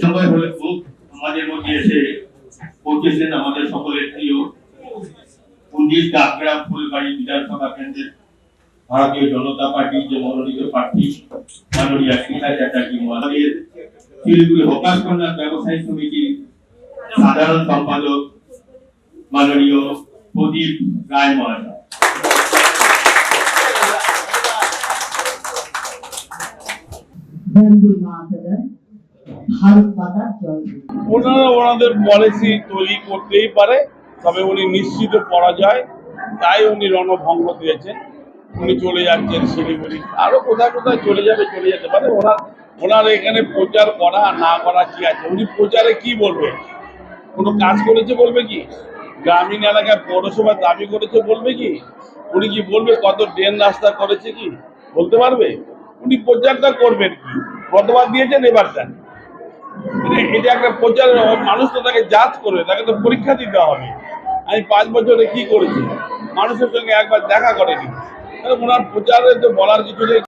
সময় হলে খুব আমাদের মধ্যে এসে পৌঁছেছেন আমাদের সকলের প্রিয় 19 ডাকগ্রাম ফুলবাড়ি বিধানসভা কেন্দ্রের ভারতীয় জনতা পার্টির যে মনোনীত প্রার্থী মাননীয়া সীতা চ্যাটার্জি মহাশয়ের শিলিগুড়ি হকার কন্যা ব্যবসায়ী সমিতির সাধারণ সম্পাদক মাননীয় প্রদীপ রায় মহাশয়। ওনারা ওনাদের পলিসি তৈরি করতেই পারে, তবে উনি নিশ্চিত পরাজয়, তাই উনি রণভঙ্গ দিয়েছেন। উনি চলে যাচ্ছেন শিলিগুড়ি, আরো কোথায় কোথায় চলে যেতে পারে। ওনার এখানে প্রচার করা না করা কি আছে? উনি প্রচারে কি বলবে? কোনো কাজ করেছে বলবে কি? গ্রামীণ এলাকায় পৌরসভা দাবি করেছে বলবে কি? উনি কি বলবে কত ড্রেন রাস্তা করেছে কি বলতে পারবে? উনি প্রচারটা করবেন কি? গতবার দিয়েছেন, এবার দেন। এটা একটা প্রচারের, মানুষ তো তাকে জাজ করবে, তাকে তো পরীক্ষা দিতে হবে। আমি 5 বছরে কি করেছি? মানুষের সঙ্গে একবার দেখা করেনি। ওনার প্রচারে তো বলার কিছু নেই।